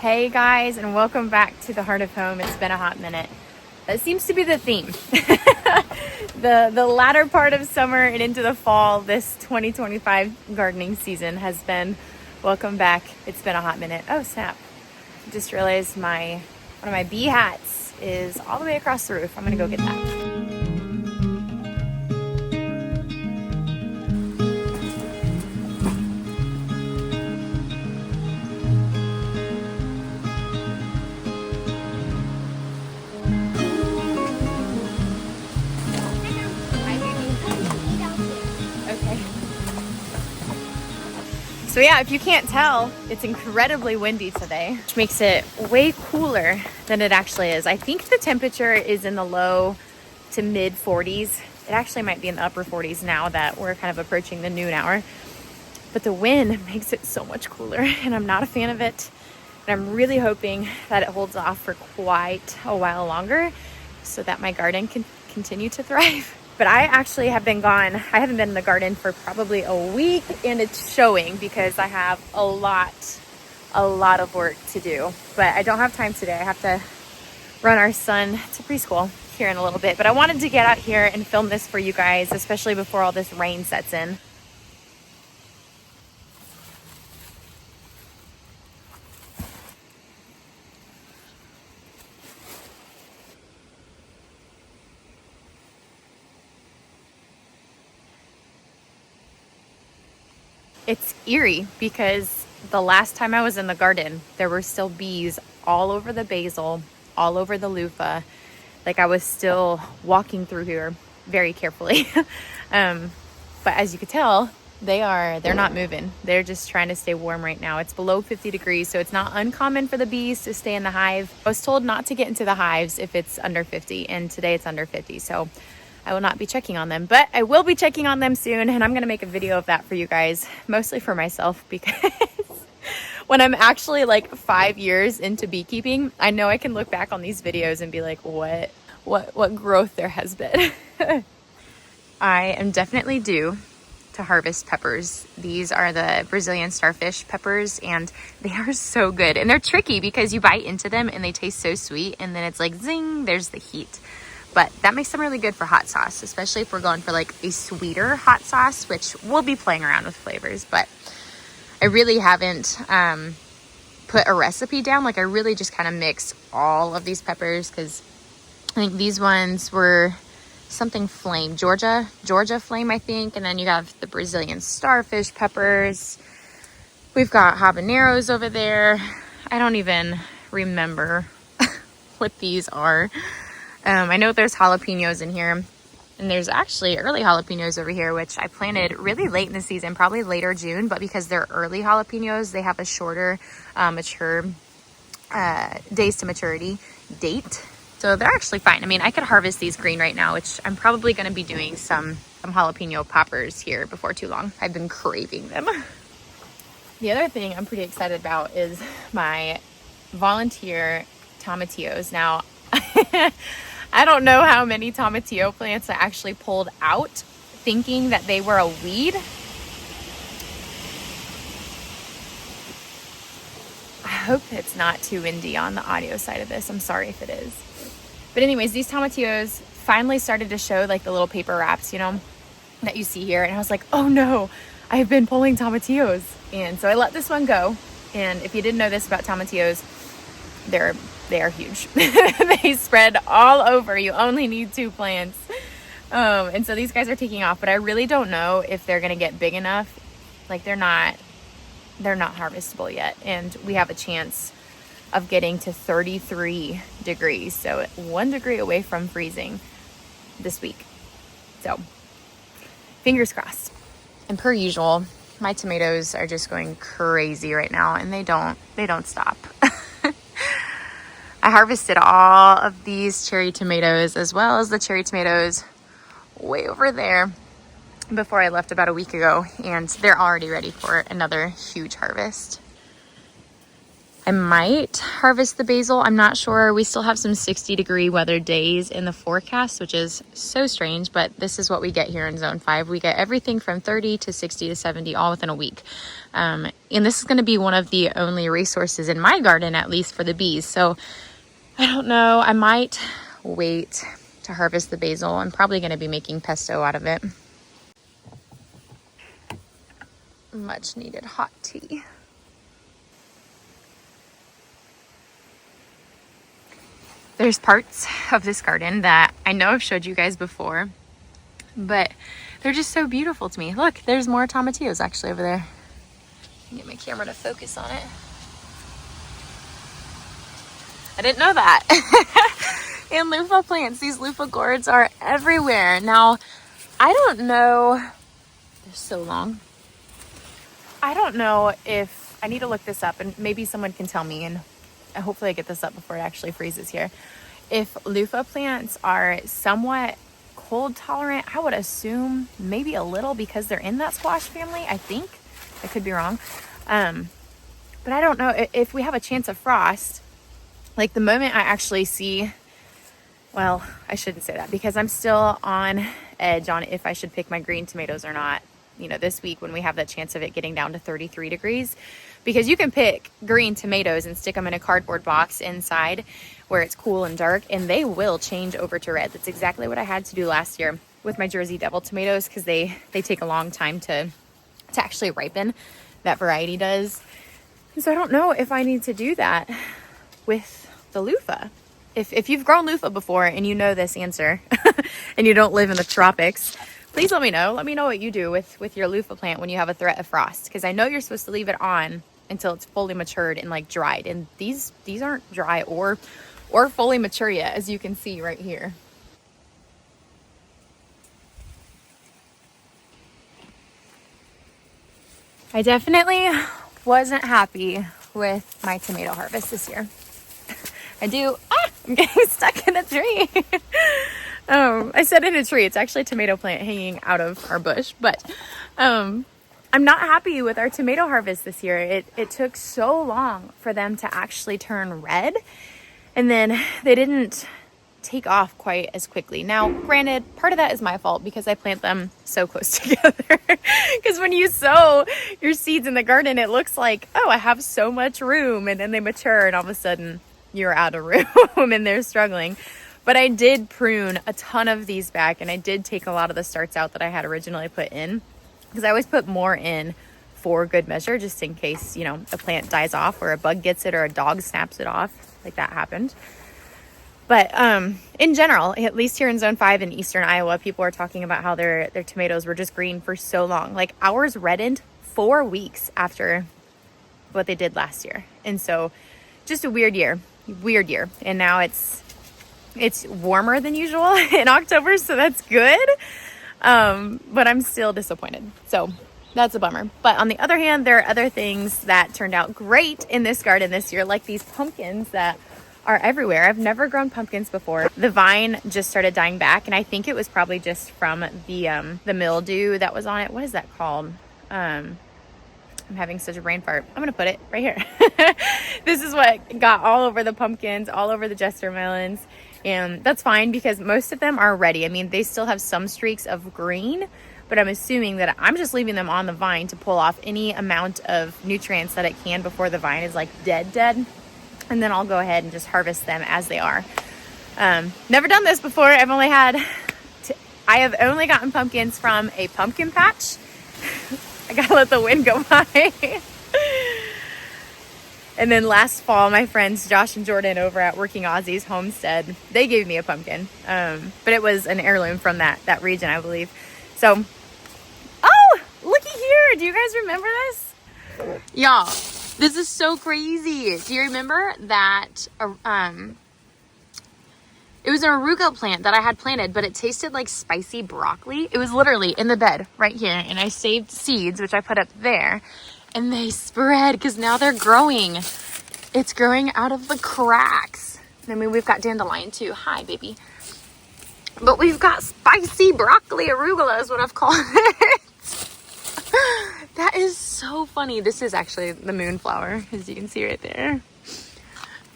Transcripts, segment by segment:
Hey guys, and welcome back to the Heart of Home. It's been a hot minute. That seems to be the theme. The latter part of summer and into the fall, this 2025 gardening season has been welcome back. It's been a hot minute. Oh snap. Just realized one of my bee hats is all the way across the roof. I'm gonna go get that. So yeah, if you can't tell, it's incredibly windy today, which makes it way cooler than it actually is. I think the temperature is in the low to mid 40s. It actually might be in the upper 40s now that we're kind of approaching the noon hour. But the wind makes it so much cooler, and I'm not a fan of it. And I'm really hoping that it holds off for quite a while longer so that my garden can continue to thrive. But I actually have been gone. I haven't been in the garden for probably a week, and it's showing because I have a lot of work to do. But I don't have time today. I have to run our son to preschool here in a little bit. But I wanted to get out here and film this for you guys, especially before all this rain sets in. It's eerie because the last time I was in the garden, there were still bees all over the basil, all over the loofah. Like I was still walking through here very carefully. But as you could tell, they're not moving. They're just trying to stay warm right now. It's below 50 degrees, so it's not uncommon for the bees to stay in the hive. I was told not to get into the hives if it's under 50, and today it's under 50. So I will not be checking on them, but I will be checking on them soon, and I'm going to make a video of that for you guys, mostly for myself, because when I'm actually like 5 years into beekeeping, I know I can look back on these videos and be like, what growth there has been. I am definitely due to harvest peppers. These are the Brazilian starfish peppers, and they are so good, and they're tricky because you bite into them and they taste so sweet, and then it's like zing, there's the heat. But that makes them really good for hot sauce, especially if we're going for like a sweeter hot sauce, which we'll be playing around with flavors. But I really haven't put a recipe down. Like I really just kind of mix all of these peppers, because I think these ones were something flame, Georgia flame, I think. And then you have the Brazilian starfish peppers. We've got habaneros over there. I don't even remember what these are. I know there's jalapenos in here, and there's actually early jalapenos over here, which I planted really late in the season, probably later June, but because they're early jalapenos, they have a shorter mature days to maturity date. So they're actually fine. I mean, I could harvest these green right now, which I'm probably going to be doing some jalapeno poppers here before too long. I've been craving them. The other thing I'm pretty excited about is my volunteer tomatillos. Now, I don't know how many tomatillo plants I actually pulled out thinking that they were a weed. I hope it's not too windy on the audio side of this. I'm sorry if it is. But anyways, these tomatillos finally started to show like the little paper wraps, you know, that you see here. And I was like, oh no, I've been pulling tomatillos. And so I let this one go. And if you didn't know this about tomatillos, they are huge. They spread all over. You only need 2 plants. And so these guys are taking off, but I really don't know if they're going to get big enough. Like they're not harvestable yet. And we have a chance of getting to 33 degrees. So 1 degree away from freezing this week. So fingers crossed. And per usual, my tomatoes are just going crazy right now, and they don't stop. I harvested all of these cherry tomatoes, as well as the cherry tomatoes way over there, before I left about a week ago, and they're already ready for another huge harvest. I might harvest the basil. I'm not sure. We still have some 60-degree weather days in the forecast, which is so strange, but this is what we get here in zone 5. We get everything from 30 to 60 to 70 all within a week. And this is going to be one of the only resources in my garden, at least for the bees. So I don't know. I might wait to harvest the basil. I'm probably going to be making pesto out of it. Much needed hot tea. There's parts of this garden that I know I've showed you guys before, but they're just so beautiful to me. Look, there's more tomatillos actually over there. Get my camera to focus on it. I didn't know that. And loofah plants, these loofah gourds are everywhere. Now, I don't know, they're so long. I don't know if, I need to look this up and maybe someone can tell me, and hopefully I get this up before it actually freezes here. If loofah plants are somewhat cold tolerant, I would assume maybe a little because they're in that squash family, I think. I could be wrong. But I don't know if we have a chance of frost. Like the moment I actually see, well, I shouldn't say that because I'm still on edge on if I should pick my green tomatoes or not. You know, this week when we have that chance of it getting down to 33 degrees, because you can pick green tomatoes and stick them in a cardboard box inside where it's cool and dark, and they will change over to red. That's exactly what I had to do last year with my Jersey Devil tomatoes, because they take a long time to actually ripen. That variety does. And so I don't know if I need to do that with the loofah. If you've grown loofah before and you know this answer and you don't live in the tropics, please let me know. Let me know what you do with your loofah plant when you have a threat of frost, because I know you're supposed to leave it on until it's fully matured and like dried, and these aren't dry or fully mature yet, as you can see right here. I definitely wasn't happy with my tomato harvest this year. I'm getting stuck in a tree. I said in a tree, it's actually a tomato plant hanging out of our bush, but I'm not happy with our tomato harvest this year. It took so long for them to actually turn red, and then they didn't take off quite as quickly. Now, granted, part of that is my fault because I plant them so close together. Because when you sow your seeds in the garden, it looks like, oh, I have so much room, and then they mature and all of a sudden you're out of room and they're struggling. But I did prune a ton of these back, and I did take a lot of the starts out that I had originally put in, because I always put more in for good measure, just in case, you know, a plant dies off or a bug gets it or a dog snaps it off, like that happened. But in general, at least here in zone 5 in eastern Iowa, people are talking about how their tomatoes were just green for so long. Like ours reddened 4 weeks after what they did last year. And so just a weird year. And now it's warmer than usual in October, so that's good. But I'm still disappointed. So that's a bummer. But on the other hand, there are other things that turned out great in this garden this year, like these pumpkins that are everywhere. I've never grown pumpkins before. The vine just started dying back, and I think it was probably just from the mildew that was on it. What is that called? I'm having such a brain fart. I'm gonna put it right here. This is what got all over the pumpkins, all over the jester melons. And that's fine because most of them are ready. I mean, they still have some streaks of green, but I'm assuming that I'm just leaving them on the vine to pull off any amount of nutrients that it can before the vine is like dead. And then I'll go ahead and just harvest them as they are. Never done this before. I have only gotten pumpkins from a pumpkin patch. I gotta let the wind go by. And then last fall, my friends Josh and Jordan over at Working Aussie's Homestead, they gave me a pumpkin. But it was an heirloom from that region, I believe. So, oh, looky here. Do you guys remember this? Y'all, this is so crazy. Do you remember that it was an arugula plant that I had planted, but it tasted like spicy broccoli. It was literally in the bed right here, and I saved seeds, which I put up there. And they spread because now they're growing. It's growing out of the cracks. I mean, we've got dandelion too. Hi, baby. But we've got spicy broccoli arugula is what I've called it. That is so funny. This is actually the moonflower, as you can see right there.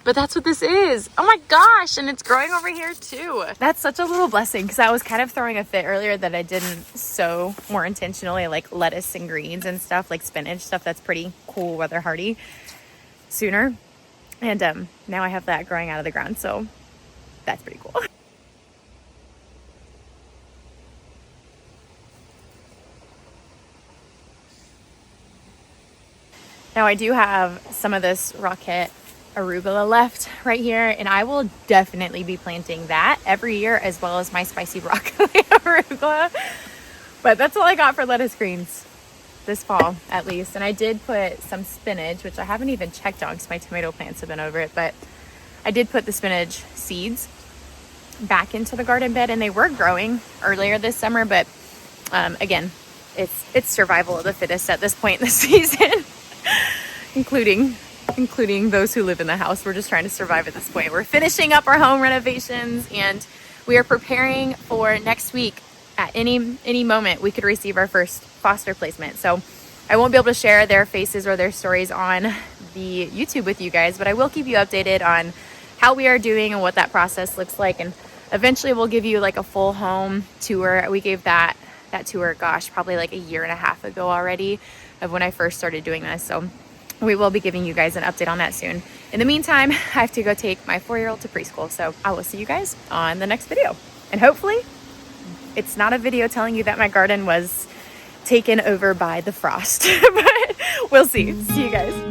but that's what this is. Oh my gosh, and it's growing over here too. That's such a little blessing, because I was kind of throwing a fit earlier that I didn't sow more intentionally, like lettuce and greens and stuff, like spinach, stuff that's pretty cool weather hardy, sooner. And now I have that growing out of the ground, so that's pretty cool. Now I do have some of this rocket arugula left right here, and I will definitely be planting that every year, as well as my spicy broccoli arugula. But that's all I got for lettuce greens this fall, at least. And I did put some spinach, which I haven't even checked on because my tomato plants have been over it, but I did put the spinach seeds back into the garden bed, and they were growing earlier this summer, but again, it's survival of the fittest at this point in the season. including those who live in the house. We're just trying to survive at this point. We're finishing up our home renovations, and we are preparing for next week. At any moment we could receive our first foster placement. So I won't be able to share their faces or their stories on the YouTube with you guys, but I will keep you updated on how we are doing and what that process looks like. And eventually we'll give you like a full home tour. We gave that tour, gosh, probably like a year and a half ago already, of when I first started doing this. So we will be giving you guys an update on that soon. In the meantime, I have to go take my 4-year-old to preschool. So I will see you guys on the next video. And hopefully it's not a video telling you that my garden was taken over by the frost, but we'll see. See you guys.